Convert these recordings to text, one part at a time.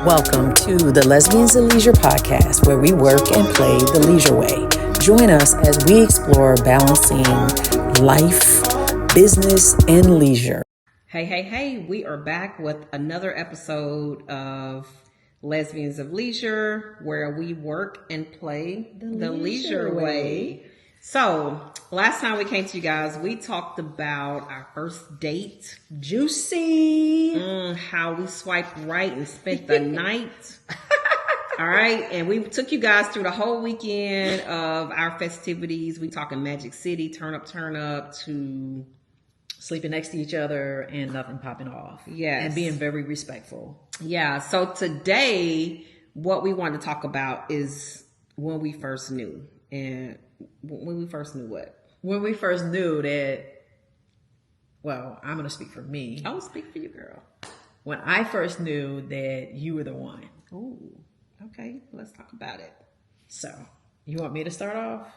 Welcome to the Lesbians and Leisure podcast, where we work and play the leisure way. Join us as we explore balancing life, business, and leisure. Hey, we are back with another episode of Lesbians of Leisure, where we work and play the leisure way. So, last time we came to you guys, we talked about our first date. Juicy. How we swiped right and spent the night. All right. And we took you guys through the whole weekend of our festivities. We talking Magic City, turn up, to Sleeping next to each other and nothing popping off. Yes. And being very respectful. Yeah. So today, what we want to talk about is when we first knew. And when we first knew what? When we first knew that, well, I'm going to speak for me. I'll speak for you, girl. When I first knew that you were the one. Ooh, okay. Let's talk about it. So, you want me to start off?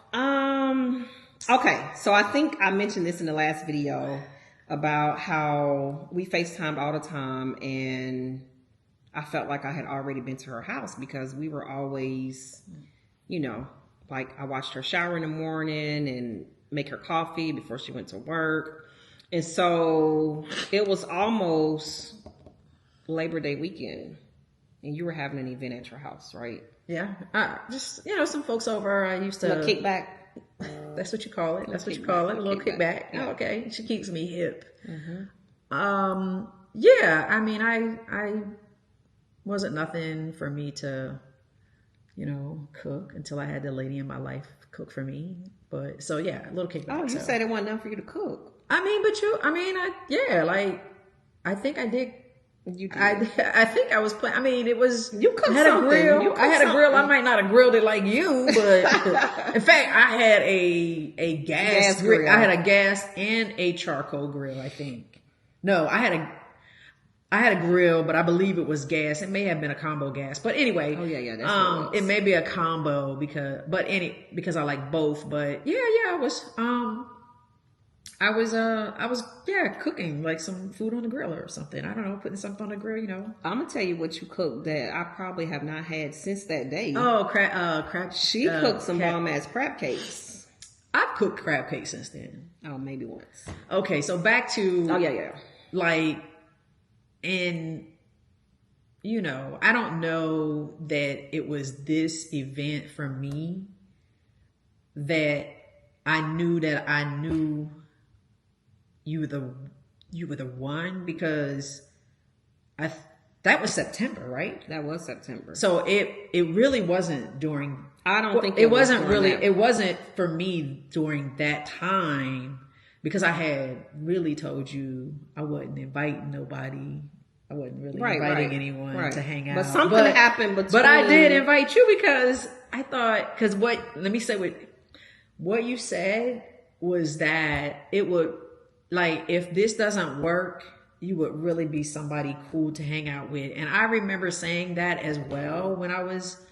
Okay. So I think I mentioned this in the last video about how we FaceTimed all the time, and I felt like I had already been to her house because we were always, like I watched her shower in the morning and make her coffee before she went to work. And so it was almost Labor Day weekend and you were having an event at your house, right? Yeah. Just, some folks over. I used to... A kickback. That's what you call it. That's what you call it. A little kickback. Yeah. Oh, okay. She keeps me hip. Mm-hmm. Yeah. I mean, I wasn't nothing for me to... cook until I had the lady in my life cook for me. But so yeah, a little kickback. Oh, you said it wasn't enough for you to cook. I think I did. You did. I think I was playing. I mean, it was. You cooked I had something. a grill. I had a grill. I might not have grilled it like you, but in fact, I had a gas grill. I had a gas and a charcoal grill. I think. No, I had a grill, but I believe it was gas. It may have been a combo gas, but anyway. Oh yeah, that's what it may be a combo because I like both. But yeah, I was cooking like some food on the grill or something. I don't know, putting something on the grill. I'm gonna tell you what you cooked that I probably have not had since that day. Oh, crab. She cooked some bomb ass crab cakes. I've cooked crab cakes since then. Oh, maybe once. Okay, so back to like. And, I don't know that it was this event for me that I knew you were the one, because that was September, right? That was September. So it really wasn't during. I don't think it wasn't really. It wasn't for me during that time, because I had really told you I wasn't inviting nobody. I wasn't really inviting anyone to hang out. But something happened between... But I did invite you because I thought... Because let me say what you said was that it would... Like, if this doesn't work, you would really be somebody cool to hang out with. And I remember saying that as well when I was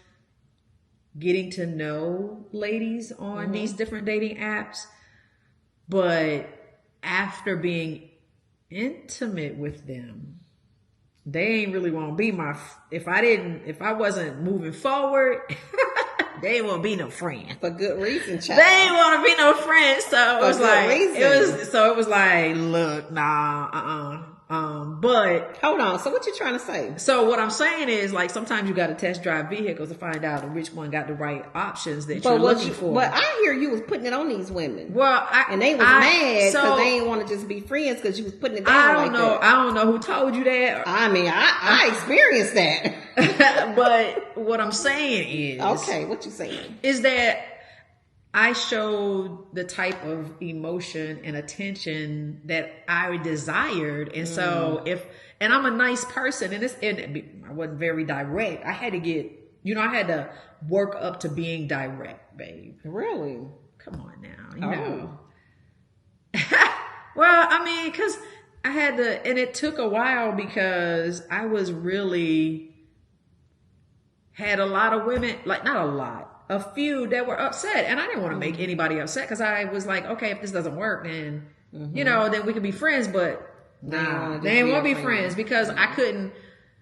getting to know ladies on these different dating apps. But after being intimate with them, they ain't really want to be if I wasn't moving forward, they ain't want to be no friend. For good reason, child. They ain't want to be no friend. So it was like, look, nah, but hold on. So what you trying to say? So what I'm saying is, like, sometimes you got to test drive vehicles to find out which one got the right options that you're looking for. But I hear you was putting it on these women. Well, and they was mad because they didn't want to just be friends because you was putting it down that. I don't know who told you that. I mean, I experienced that. But what I'm saying is, okay, what you saying is that I showed the type of emotion and attention that I desired. And so and I'm a nice person, and I wasn't very direct. I had to I had to work up to being direct, babe. Really? Come on now, Well, I mean, cause I had to, and it took a while because I was really had a lot of women, like not a lot, a few that were upset, and I didn't want to make anybody upset because I was like, okay, if this doesn't work, then then we could be friends. But nah, they didn't want to be friends because I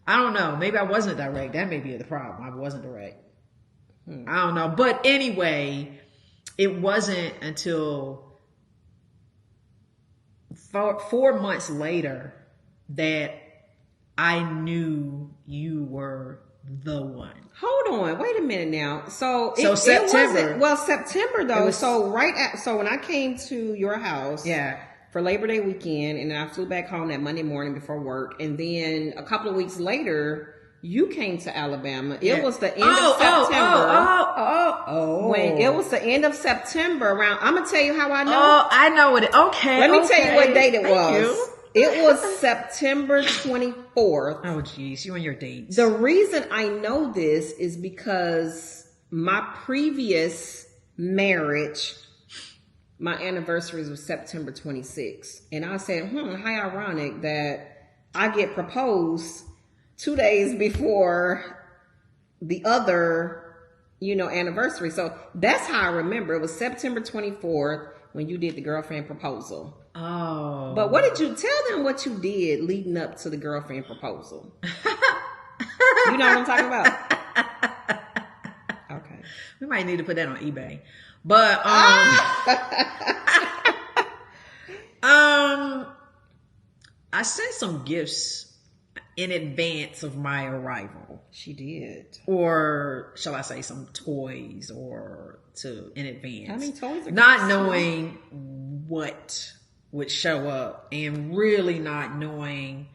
I don't know. Maybe I wasn't direct. That may be the problem. I wasn't direct. I don't know. But anyway, it wasn't until 4 months later that I knew you were the one. Hold on, wait a minute now. So September. September though. So when I came to your house, for Labor Day weekend, and then I flew back home that Monday morning before work, and then a couple of weeks later, you came to Alabama. It was the end of September. When it was the end of September around, I'm gonna tell you how I know. Oh, I know what it. Okay, let me tell you what date it was. You. It was September 24th. Oh, geez, you and your dates. The reason I know this is because my previous marriage, my anniversary was September 26th. And I said, how ironic that I get proposed 2 days before the other, anniversary. So that's how I remember. It was September 24th when you did the girlfriend proposal. Oh. But what did you tell them what you did leading up to the girlfriend proposal? You know what I'm talking about? Okay. We might need to put that on eBay. But I sent some gifts in advance of my arrival. She did. Or shall I say some toys in advance. How many toys are not knowing what would show up and really not knowing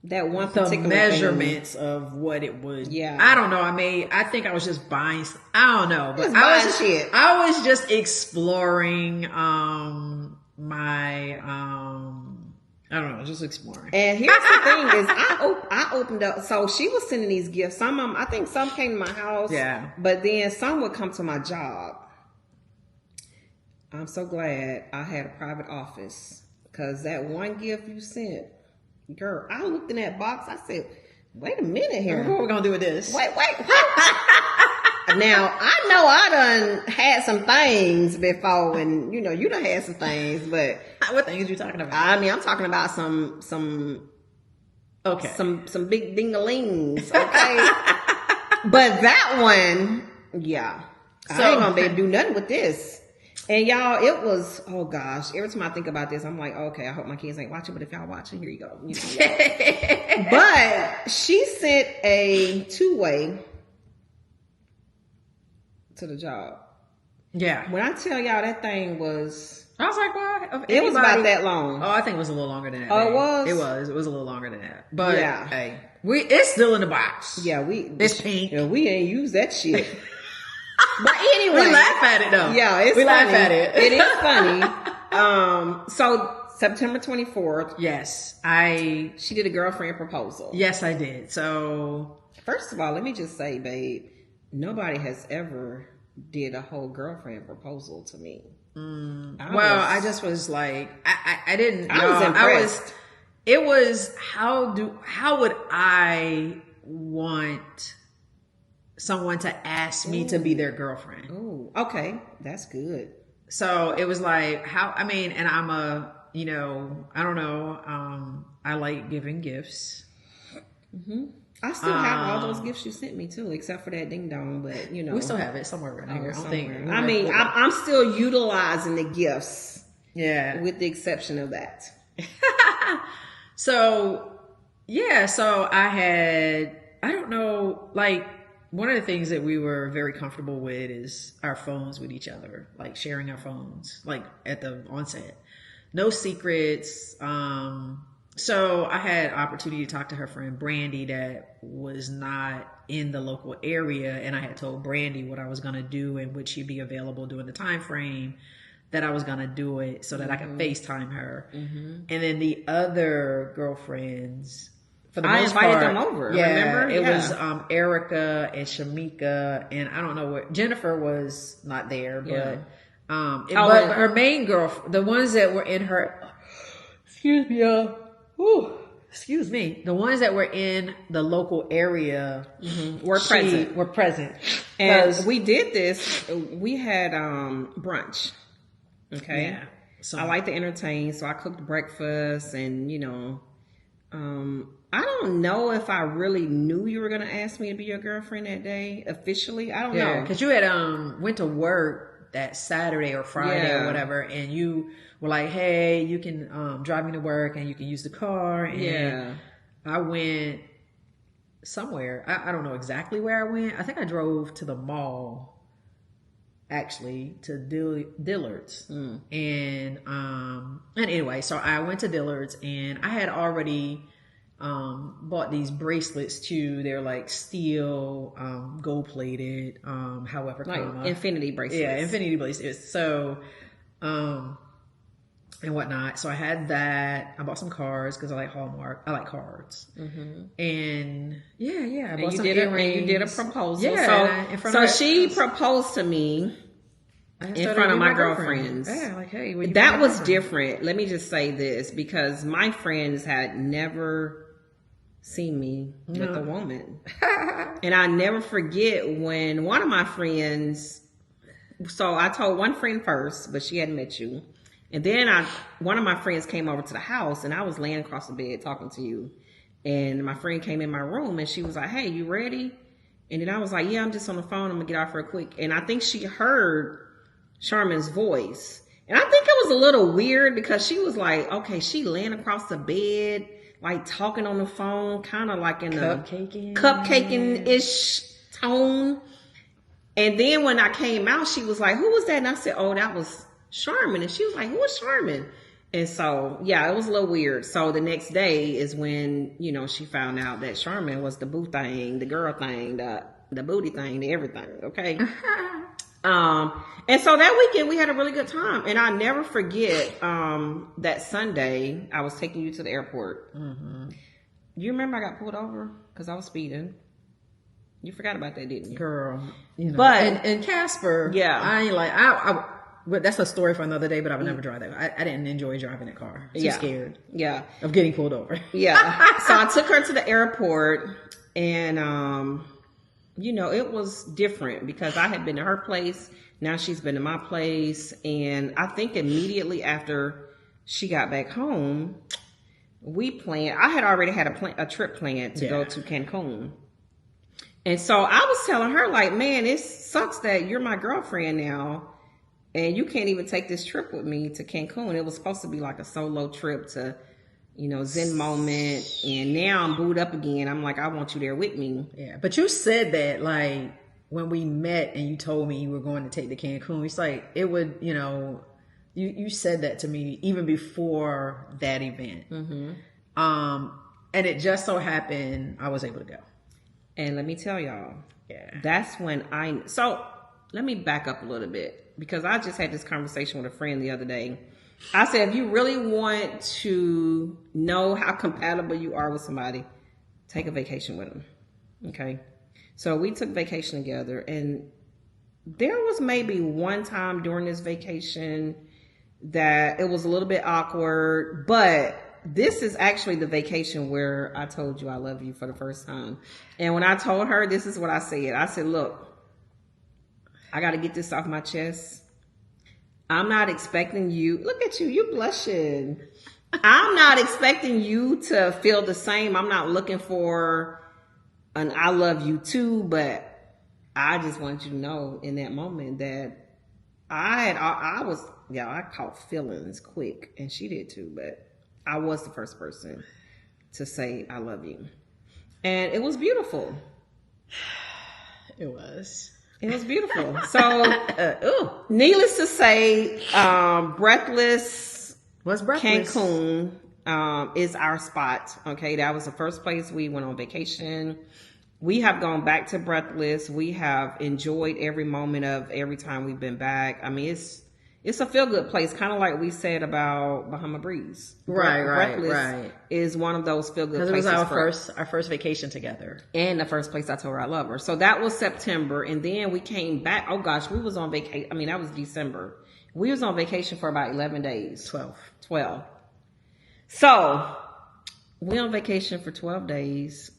that one the particular measurements thing. Of what it would. Yeah. I don't know. I think I was just buying. I don't know, but shit. I was just exploring my I don't know, just exploring. And here's the thing is I opened up, so she was sending these gifts. Some of them, I think some came to my house. Yeah. But then some would come to my job. I'm so glad I had a private office, because that one gift you sent, girl, I looked in that box. I said, wait a minute here. What are we going to do with this? Wait. Now, I know I done had some things before, and you done had some things, but what things are you talking about? I mean, I'm talking about some okay, some big dingalings, okay. But that one, yeah, so, I ain't gonna be able to do nothing with this. And y'all, it was, oh gosh, every time I think about this, I'm like, okay, I hope my kids ain't watching, but if y'all watching, here you go. But she sent a 2-way to the job. Yeah. When I tell y'all that thing was, I was like, why? It was about that long. Oh, I think it was a little longer than that. Oh, it was? It was a little longer than that. But yeah. Hey, it's still in the box. Yeah, it's pink. Yeah, we ain't used that shit. But anyway, we laugh at it though. Yeah, we funny. Laugh at it. It is funny. So September 24th. Yes, she did a girlfriend proposal. Yes, I did. So first of all, let me just say, babe, nobody has ever did a whole girlfriend proposal to me. I just was like, I didn't. I was impressed. It was how would I want someone to ask me to be their girlfriend? Oh, okay, that's good. So it was like and I'm I don't know. I like giving gifts. Mm-hmm. I still have all those gifts you sent me too, except for that ding dong. But we still have it somewhere around here. I mean, I'm still utilizing the gifts. Yeah, with the exception of that. So I had, I don't know, like one of the things that we were very comfortable with is our phones with each other, like sharing our phones, like at the onset, no secrets. So I had opportunity to talk to her friend Brandy that was not in the local area, and I had told Brandy what I was going to do and would she be available during the time frame that I was going to do it so that I could FaceTime her. And then the other girlfriends, for the most part, I invited them over. Yeah, remember? It was Erica and Shamika, and I don't know what, Jennifer was not there, but but her main girl, the ones that were in her, excuse me, the ones that were in the local area were present. And we did this. We had brunch. Okay. Yeah. So I like to entertain, so I cooked breakfast and I don't know if I really knew you were going to ask me to be your girlfriend that day officially. I don't know. Because you had went to work that Saturday or Friday or whatever, and you were like, "Hey, you can drive me to work, and you can use the car." And I went somewhere. I don't know exactly where I went. I think I drove to the mall, actually, to Dillard's. And anyway, so I went to Dillard's, and I had already bought these bracelets too. They're like steel, gold plated, however, like infinity bracelets. Yeah, infinity bracelets. So, and whatnot. So I had that. I bought some cards because I like Hallmark. I like cards. And I bought some earrings. You did a proposal. Yeah. So she proposed to me in front of my girlfriends. Yeah, like, hey, that was different. Let me just say this, because my friends had never seen me with a woman. And I never forget when one of my friends, so I told one friend first, but she hadn't met you. And then one of my friends came over to the house, and I was laying across the bed talking to you. And my friend came in my room, and she was like, "Hey, you ready?" And then I was like, "Yeah, I'm just on the phone. I'm gonna get off real quick." And I think she heard Charmin's voice. And I think it was a little weird because she was like, okay, she laying across the bed, like talking on the phone, kind of like in a cupcaking-ish tone. And then when I came out, she was like, "Who was that?" And I said, "Oh, that was Charmin." And she was like, "Who was Charmin?" And so, yeah, it was a little weird. So the next day is when, she found out that Charmin was the boo thing, the girl thing, the booty thing, the everything, okay? And so that weekend we had a really good time. And I never forget that Sunday I was taking you to the airport. You remember I got pulled over because I was speeding? You forgot about that, didn't you? Girl. But and Casper, I ain't like, but that's a story for another day, but I would never drive that. I didn't enjoy driving that car. Too scared. Yeah. Of getting pulled over. Yeah. So I took her to the airport, and it was different because I had been to her place. Now she's been to my place. And I think immediately after she got back home, I had already had a trip planned to go to Cancun. And so I was telling her, like, man, it sucks that you're my girlfriend now, and you can't even take this trip with me to Cancun. It was supposed to be like a solo trip to, Zen moment. And now I'm booed up again. I'm like, I want you there with me. Yeah. But you said that, like, when we met and you told me you were going to take the Cancun, it's like, it would, you said that to me even before that event. And it just so happened I was able to go. And let me tell y'all, that's when so let me back up a little bit, because I just had this conversation with a friend the other day. I said, if you really want to know how compatible you are with somebody, take a vacation with them. Okay. So we took vacation together, and there was maybe one time during this vacation that it was a little bit awkward, but this is actually the vacation where I told you I love you for the first time. And when I told her, this is what I said. I said, look, I got to get this off my chest. I'm not expecting you. Look at you. You blushing. I'm not expecting you to feel the same. I'm not looking for an I love you too, but I just want you to know in that moment that I caught feelings quick, and she did too, but I was the first person to say I love you. And it was beautiful. It was beautiful. So, needless to say, Breathless Cancun is our spot. Okay, that was the first place we went on vacation. We have gone back to Breathless. We have enjoyed every moment of every time we've been back. I mean, it's a feel-good place, kind of like we said about Bahama Breeze. Breathless is one of those feel-good places. Because it was our first vacation together. And the first place I told her I love her. So that was September. And then we came back. Oh, gosh, we was on vacation. I mean, that was December. We was on vacation for about 11 days. 12. So we on vacation for 12 days,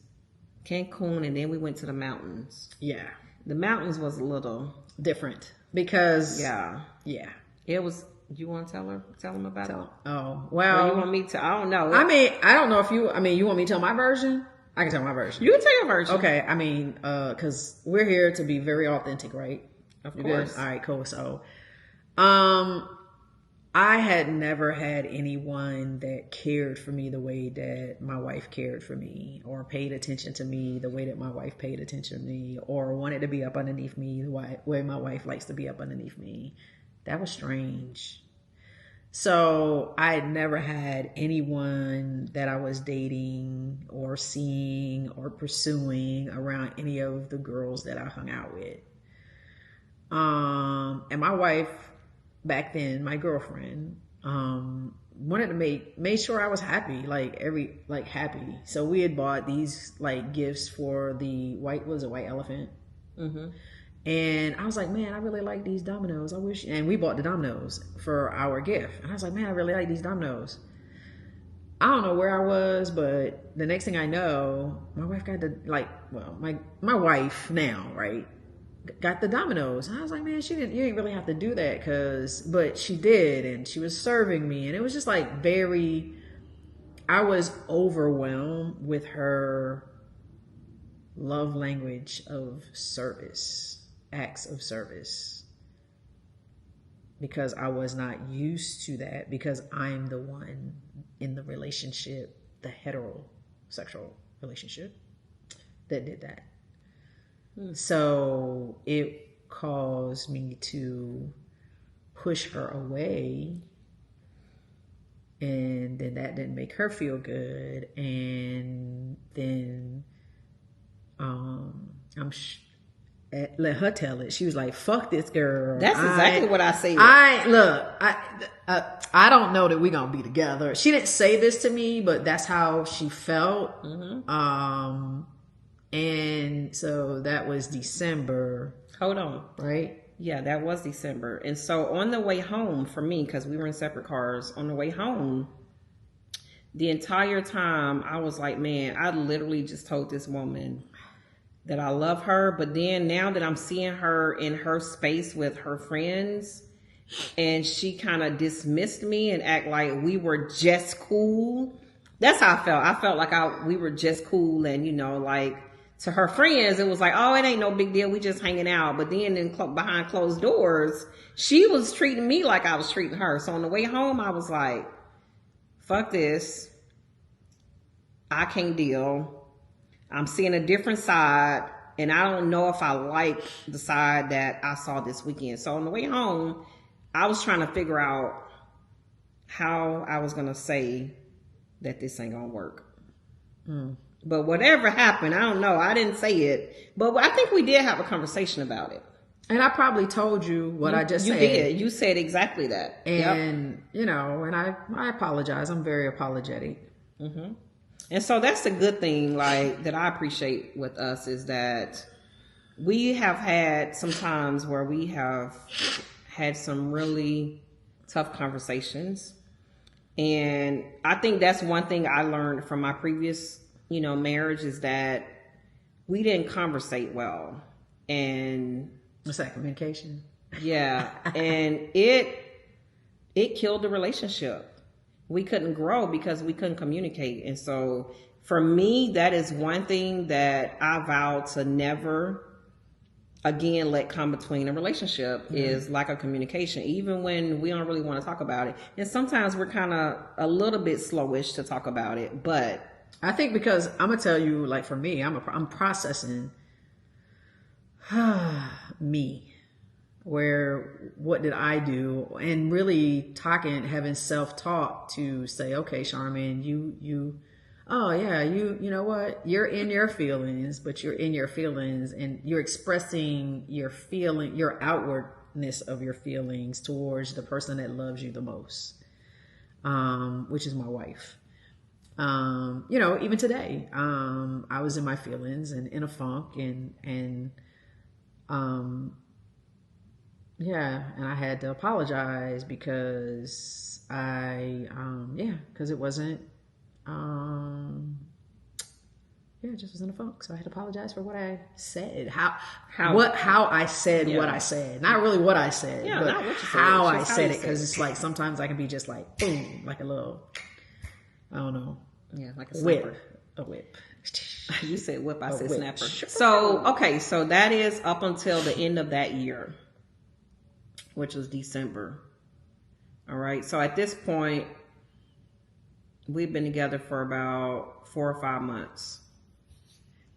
Cancun, and then we went to the mountains. Yeah. The mountains was a little different because... Yeah. Yeah. It was You want to tell them about it? Oh, Or well. you want me to? I don't know. I mean, I don't know if you, I mean, you want me to tell my version? I can tell my version. You can tell your version. Okay, I mean, because we're here to be very authentic, right? Of You course. good? All right, cool. So, I had never had anyone that cared for me the way that my wife cared for me, or paid attention to me the way that my wife paid attention to me, or wanted to be up underneath me the way my wife likes to be up underneath me. That was strange. So I had never had anyone that I was dating or seeing or pursuing around any of the girls that I hung out with. And my wife back then, my girlfriend, wanted to made sure I was happy, happy. So we had bought these like gifts for the white elephant. Mm-hmm. And I was like, man, I really like these dominoes. I wish, and we bought the dominoes for our gift. And I was like, man, I really like these dominoes. I don't know where I was, but the next thing I know, my wife got my wife now, right, got the dominoes. And I was like, man, you didn't really have to do that, but she did, and she was serving me, and it was just like I was overwhelmed with her love language of service, acts of service, because I was not used to that, because I'm the one in the relationship, the heterosexual relationship, that did that. So it caused me to push her away, and then that didn't make her feel good. And then let her tell it. She was like, "Fuck this girl." That's exactly what I say. I don't know that we're gonna be together. She didn't say this to me, but that's how she felt. Mm-hmm. And so that was December. Hold on. Right? Yeah, that was December. And so on the way home for me, because we were in separate cars, on the way home, the entire time I was like, man, I literally just told this woman that I love her. But then now that I'm seeing her in her space with her friends, and she kind of dismissed me and act like we were just cool. That's how I felt. I felt like we were just cool, and like, to her friends, it was like, oh, it ain't no big deal. We just hanging out. But then behind closed doors, she was treating me like I was treating her. So on the way home, I was like, fuck this. I can't deal. I'm seeing a different side, and I don't know if I like the side that I saw this weekend. So on the way home, I was trying to figure out how I was going to say that this ain't going to work. But whatever happened, I don't know. I didn't say it. But I think we did have a conversation about it. And I probably told you what I just said. You did. You said exactly that. And, and I apologize. I'm very apologetic. Mm-hmm. And so that's the good thing, like, that I appreciate with us, is that we have had some times where we have had some really tough conversations. And I think that's one thing I learned from my previous, marriage, is that we didn't conversate well. And what's that, communication? Yeah. And it killed the relationship. We couldn't grow because we couldn't communicate. And so for me, that is one thing that I vowed to never again let come between a relationship, is lack of communication, even when we don't really want to talk about it. And sometimes we're kind of a little bit slowish to talk about it, but I think because I'm gonna tell you, like, for me, I'm processing me, where what did I do, and really having self-talk to say, okay, Charmin, oh yeah, you know what, you're in your feelings, but you're in your feelings and you're expressing your outwardness of your feelings towards the person that loves you the most, which is my wife. Even today, I was in my feelings and in a funk, and I had to apologize because because it wasn't, Yeah, I just was in a funk, so I had to apologize for what I said. How I said what I said. Not really what I said, but not what you said. How I said it, because it's like sometimes I can be just like boom, like a little, I don't know. Yeah, like a whip. Snapper. A whip. You said whip, I said whip. Snapper. So, okay, so that is up until the end of that year, which was December. All right, so at this point, we've been together for about 4 or 5 months.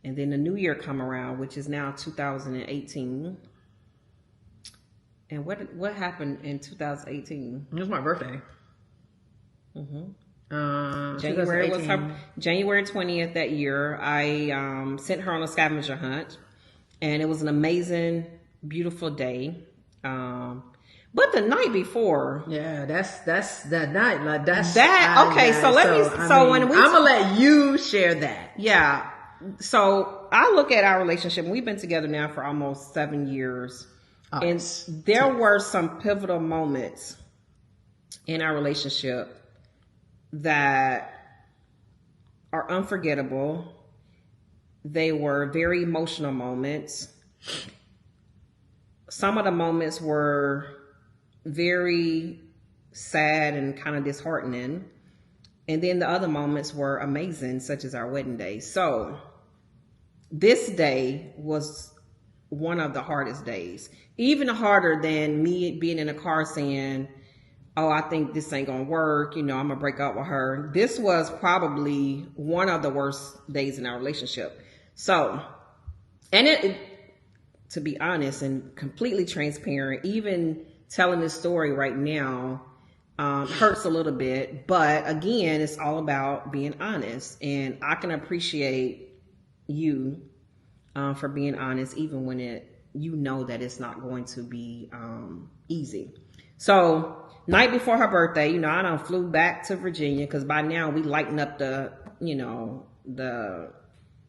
And then the new year come around, which is now 2018. And what happened in 2018? It was my birthday. January was her January 20th that year. I sent her on a scavenger hunt, and it was an amazing, beautiful day. But the night before, that's that night. Like that's that. Okay, so when we, I'm gonna let you share that. Yeah. So I look at our relationship, and we've been together now for almost 7 years, and there were some pivotal moments in our relationship that are unforgettable. They were very emotional moments. Some of the moments were very sad and kind of disheartening. And then the other moments were amazing, such as our wedding day. So this day was one of the hardest days, even harder than me being in a car saying, oh, I think this ain't gonna work, I'm gonna break up with her. This was probably one of the worst days in our relationship. So, and it to be honest and completely transparent, even telling this story right now hurts a little bit. But again, it's all about being honest. And I can appreciate you for being honest, even when that it's not going to be easy. So night before her birthday, I done flew back to Virginia, because by now we lighten up the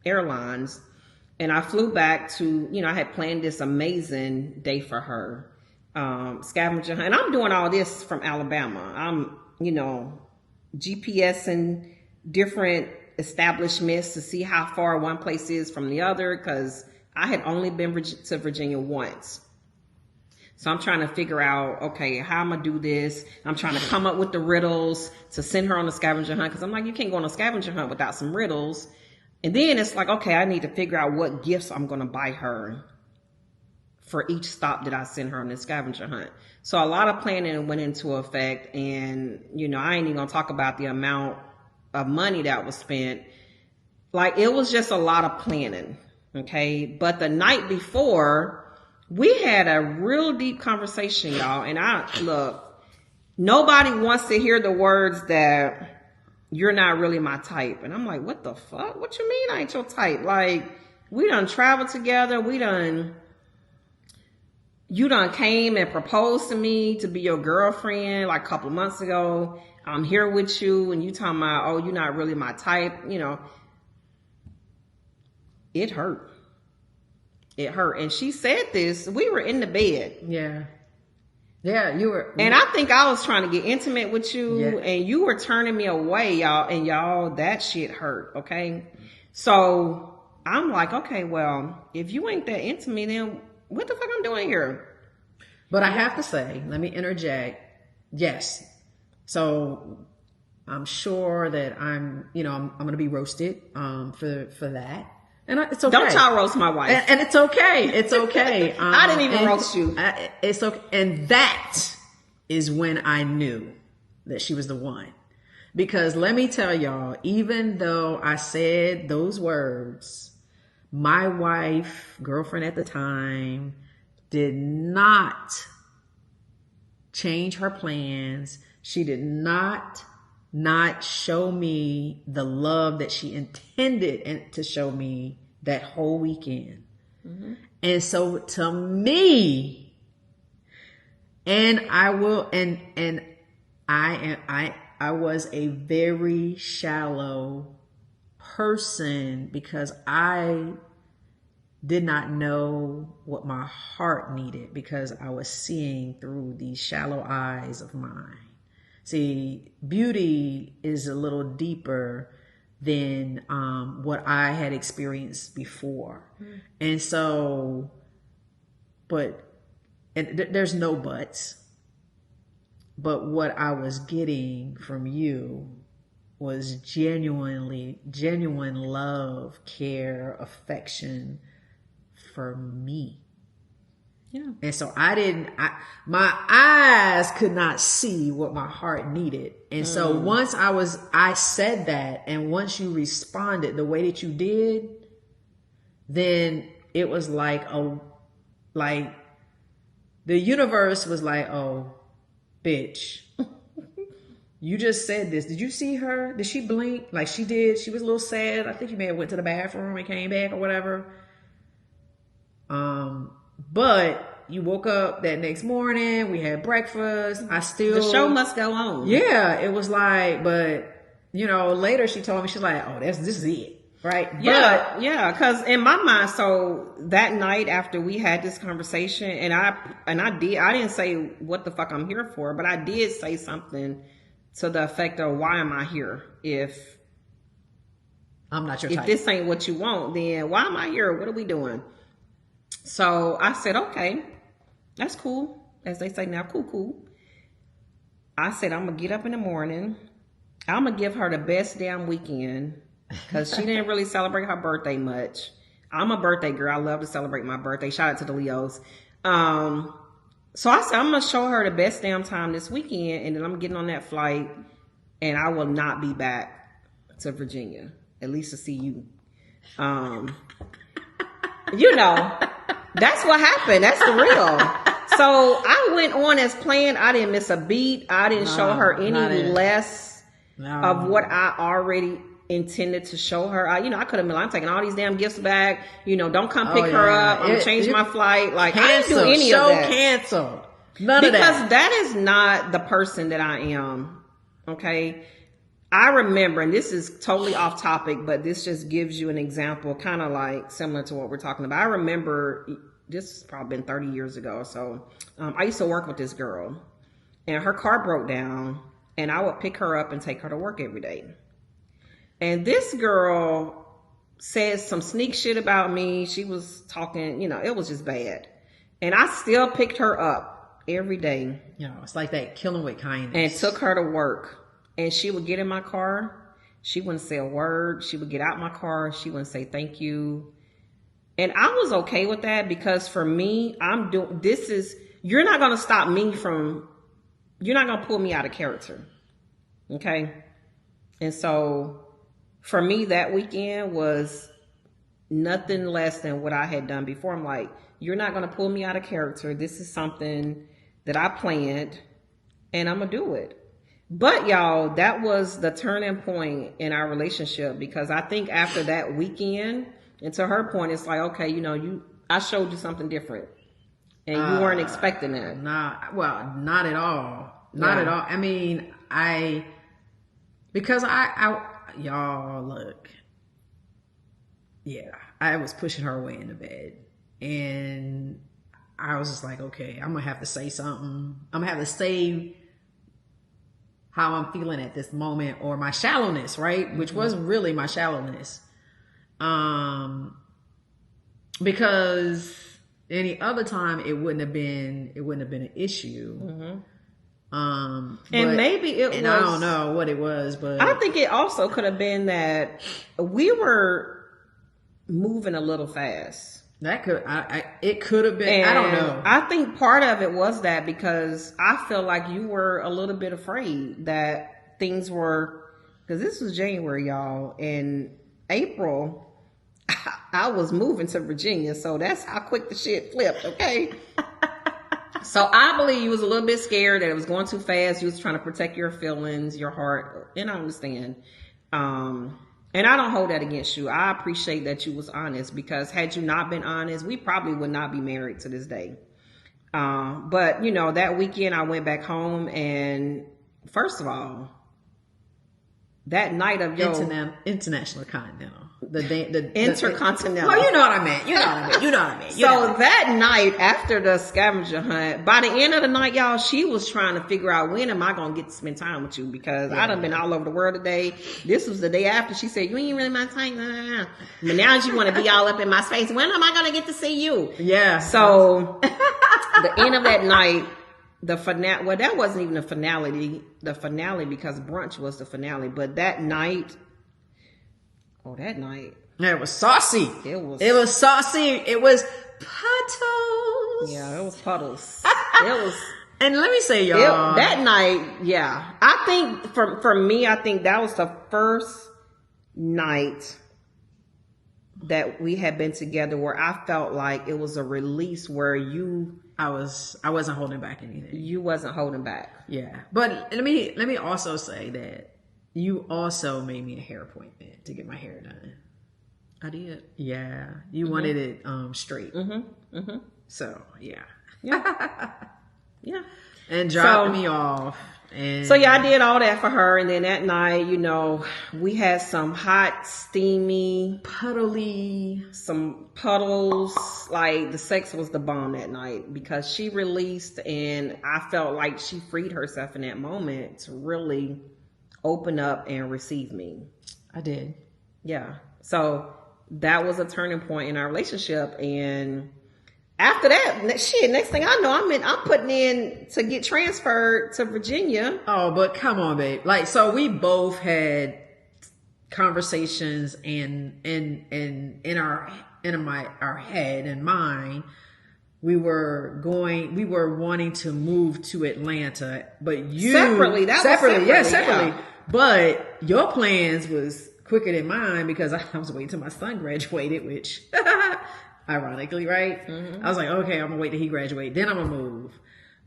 airlines. And I flew back to, I had planned this amazing day for her, scavenger hunt. And I'm doing all this from Alabama. I'm, GPS and different establishments to see how far one place is from the other, because I had only been to Virginia once. So I'm trying to figure out, okay, how I'm going to do this. I'm trying to come up with the riddles to send her on a scavenger hunt, because I'm like, you can't go on a scavenger hunt without some riddles. And then it's like, okay, I need to figure out what gifts I'm going to buy her for each stop that I send her on this scavenger hunt. So a lot of planning went into effect. And, I ain't even going to talk about the amount of money that was spent. Like, it was just a lot of planning. Okay. But the night before, we had a real deep conversation, y'all. And look, nobody wants to hear the words that you're not really my type. And I'm like, what the fuck? What you mean I ain't your type? Like, we done traveled together. You done came and proposed to me to be your girlfriend like a couple of months ago. I'm here with you, and you talking about, oh, you're not really my type. It hurt. It hurt. And she said this, we were in the bed. Yeah. Yeah, you were. And I think I was trying to get intimate with you, and you were turning me away, y'all. And y'all, that shit hurt, okay? So I'm like, okay, well, if you ain't that into me, then what the fuck I'm doing here? But I have to say, let me interject. Yes. So I'm sure that I'm going to be roasted for that. And it's okay. Don't y'all roast my wife. And it's okay. It's okay. I didn't even roast you. It's okay. And that is when I knew that she was the one. Because let me tell y'all, even though I said those words, my wife, girlfriend at the time, did not change her plans. She did not show me the love that she intended to show me that whole weekend. Mm-hmm. And so to me, I was a very shallow person, because I did not know what my heart needed, because I was seeing through these shallow eyes of mine. See, beauty is a little deeper than what I had experienced before. And so, there's no buts. But what I was getting from you was genuine love, care, affection for me. Yeah. And so my eyes could not see what my heart needed. And so once I said that, and once you responded the way that you did, then it was like the universe was like, oh, bitch, you just said this. Did you see her? Did she blink? Like she did. She was a little sad. I think you may have went to the bathroom and came back or whatever. But you woke up that next morning. We had breakfast. The show must go on. Yeah, it was like, but later she told me, she's like, oh, this is it. Right. Yeah. Yeah. Cause in my mind, so that night after we had this conversation and I didn't say what the fuck I'm here for, but I did say something to the effect of, why am I here? If I'm not your type. If this ain't what you want, then why am I here? What are we doing? So I said, okay, that's cool. As they say now, cool. I said, I'm going to get up in the morning. I'm going to give her the best damn weekend because she didn't really celebrate her birthday much. I'm a birthday girl. I love to celebrate my birthday. Shout out to the Leos. So I said, I'm going to show her the best damn time this weekend. And then I'm getting on that flight and I will not be back to Virginia, at least to see you. That's what happened. That's the real. So I went on as planned. I didn't miss a beat. I didn't show her any less of what I already intended to show her. I could have been like, I'm taking all these damn gifts back. Don't come pick her up. I'm going to change my flight. Like, I didn't do any of that. Cancel. None of that. Because that is not the person that I am. Okay. I remember, and this is totally off topic, but this just gives you an example, kind of like similar to what we're talking about. I remember, this has probably been 30 years ago. So I used to work with this girl and her car broke down and I would pick her up and take her to work every day. And this girl said some sneak shit about me. She was talking, it was just bad. And I still picked her up every day. It's like that killing with kindness. And took her to work. And she would get in my car. She wouldn't say a word. She would get out my car. She wouldn't say thank you. And I was okay with that because for me, you're not going to stop me you're not going to pull me out of character. Okay. And so for me, that weekend was nothing less than what I had done before. I'm like, you're not going to pull me out of character. This is something that I planned and I'm going to do it. But y'all, that was the turning point in our relationship because I think after that weekend, and to her point, it's like, okay, I showed you something different and you weren't expecting that. Not at all. Not at all. I mean, because y'all look, I was pushing her away in the bed and I was just like, okay, I'm going to have to say something. I'm going to have to say how I'm feeling at this moment or my shallowness, right? Which wasn't really my shallowness. Because any other time it wouldn't have been an issue. And maybe it was, I don't know what it was, but I think it also could have been that we were moving a little fast. That it could have been. And I don't know. I think part of it was that because I feel like you were a little bit afraid that things were, because this was January, y'all. In April, I was moving to Virginia, so that's how quick the shit flipped. Okay. So I believe you was a little bit scared that it was going too fast. You was trying to protect your feelings, your heart, and I understand. And I don't hold that against you. I appreciate that you was honest because had you not been honest, we probably would not be married to this day. But that weekend I went back home and first of all, that night of International Continental. Intercontinental. Well, you know what I meant. You know what I meant. So that night after the scavenger hunt, by the end of the night, y'all, she was trying to figure out when am I going to get to spend time with you, because I done been all over the world today. This was the day after. She said, you ain't really my type. Nah. But now you want to be all up in my space. When am I going to get to see you? Yeah. So the end of that night, the finale, well, that wasn't even the finale because brunch was the finale, but that night, it was saucy. It was saucy. It was puddles. Yeah, it was puddles. It was. And let me say, y'all, that night, yeah, I think for me, I think that was the first night that we had been together where I felt like it was a release where I wasn't holding back anything. You wasn't holding back. Yeah. But let me also say that you also made me a hair appointment to get my hair done. I did. Yeah. You wanted it straight. So yeah. Yeah. And dropped me off. And so yeah, I did all that for her, and then that night, we had some hot, steamy, some puddles. Like, the sex was the bomb that night because she released, and I felt like she freed herself in that moment to really open up and receive me. I did. Yeah. So that was a turning point in our relationship, and after that, next thing I know, I'm putting in to get transferred to Virginia. Oh, but come on, babe. Like, so we both had conversations and in our head and mind, we were wanting to move to Atlanta, but separately. Yeah. But your plans was quicker than mine because I was waiting till my son graduated, which ironically, right? I was like, okay, I'm gonna wait till he graduate, then I'm gonna move.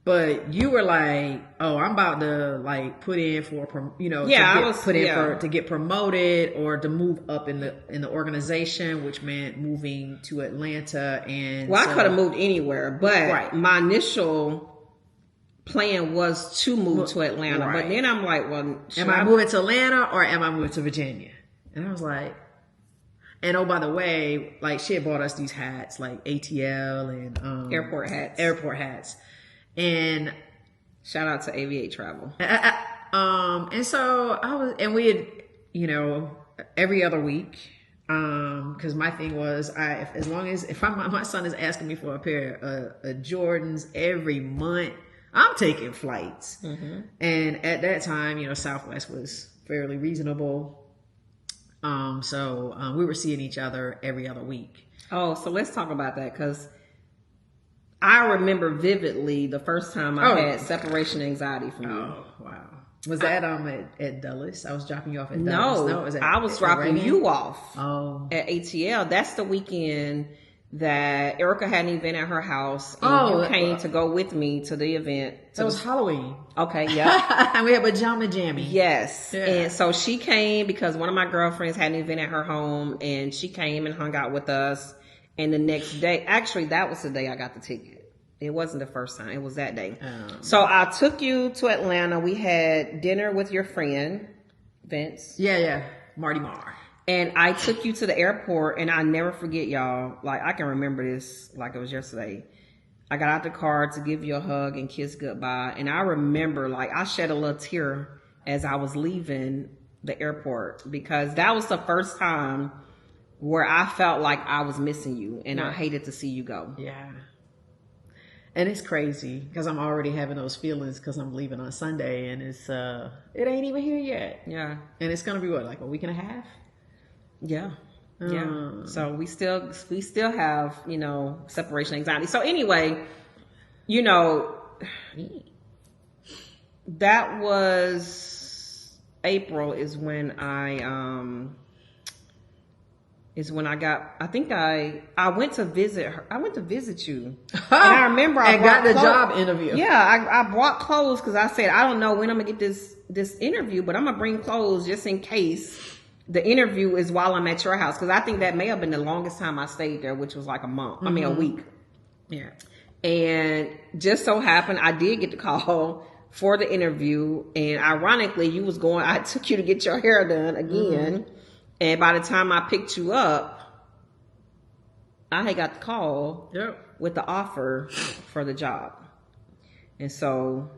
But you were like, oh, I'm about to like put in for, to get promoted or to move up in the organization, which meant moving to Atlanta. And I could have moved anywhere, but my initial plan was to move to Atlanta. Right. But then I'm like, well, am I moving to Atlanta or am I moving to Virginia? And I was like, and oh, by the way, like she had bought us these hats, like ATL and airport hats. And shout out to Aviate Travel. And so we had, every other week, cause my thing was if my son is asking me for a pair of Jordans every month, I'm taking flights. And at that time, Southwest was fairly reasonable. So we were seeing each other every other week. Oh, so let's talk about that, cause I remember vividly the first time I had separation anxiety from you. Oh, wow. Was that at Dulles? I was dropping you off at Dulles. No, it was I was dropping you off at ATL. That's the weekend that Erica had an event at her house, and you came to go with me to the event. It was Halloween. Okay, yeah. And we had pajama jammy. Yes. Yeah. And so she came because one of my girlfriends had an event at her home, and she came and hung out with us. And the next day, actually, that was the day I got the ticket. It wasn't the first time. It was that day. So I took you to Atlanta. We had dinner with your friend, Vince. Yeah. Marty Marr. And I took you to the airport, and I never forget, y'all. Like, I can remember this like it was yesterday. I got out the car to give you a hug and kiss goodbye. And I remember, like, I shed a little tear as I was leaving the airport because that was the first time where I felt like I was missing you, and I hated to see you go. Yeah. And it's crazy because I'm already having those feelings because I'm leaving on Sunday, and it ain't even here yet. Yeah. And it's going to be like a week and a half? Yeah. Yeah. So we still have, separation anxiety. So anyway, that was April is when I went to visit her. I went to visit you. And I remember I got the job interview. Yeah, I brought clothes because I said, I don't know when I'm going to get this interview, but I'm going to bring clothes just in case the interview is while I'm at your house. Because I think that may have been the longest time I stayed there, which was like a month. I mean, a week. Yeah. And just so happened, I did get the call for the interview. And ironically, I took you to get your hair done again. And by the time I picked you up, I had got the call with the offer for the job. And so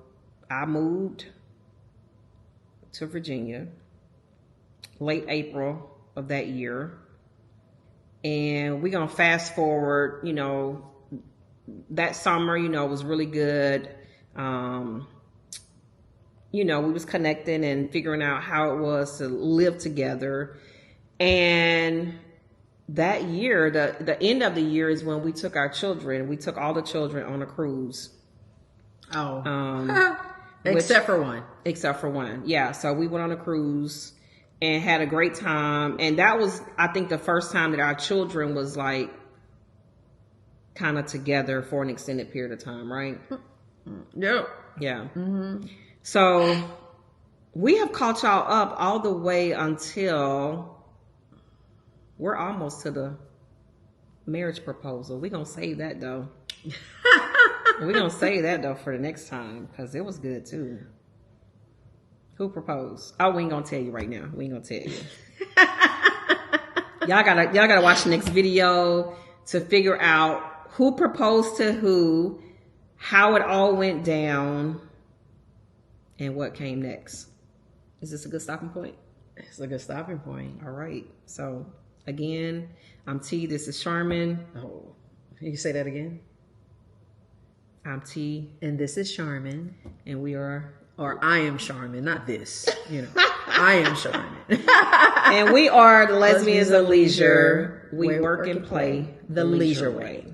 I moved to Virginia late April of that year. And we're going to fast forward, you know, that summer, you know, was really good. You know, we was connecting and figuring out how it was to live together. And that year, the end of the year is when we took our children. We took all the children on a cruise. Except for one. Except for one. Yeah. So we went on a cruise and had a great time. And that was, I think, the first time that our children was like kind of together for an extended period of time, right? Yep. Yeah. Mm-hmm. So we have caught y'all up all the way until we're almost to the marriage proposal. We're going to save that though. We're going to save that though for the next time because it was good too. Who proposed? Oh, we ain't going to tell you right now. We ain't going to tell you. Y'all gotta watch the next video to figure out who proposed to who, how it all went down, and what came next. Is this a good stopping point? It's a good stopping point. All right. So again, I'm T. This is Charmin. Oh, you can say that again. I'm T. And this is Charmin. And we are... Or I am Charmin, not this. You know, I am Charmin. And we are the Lesbians of Leisure. We work and play the leisure way.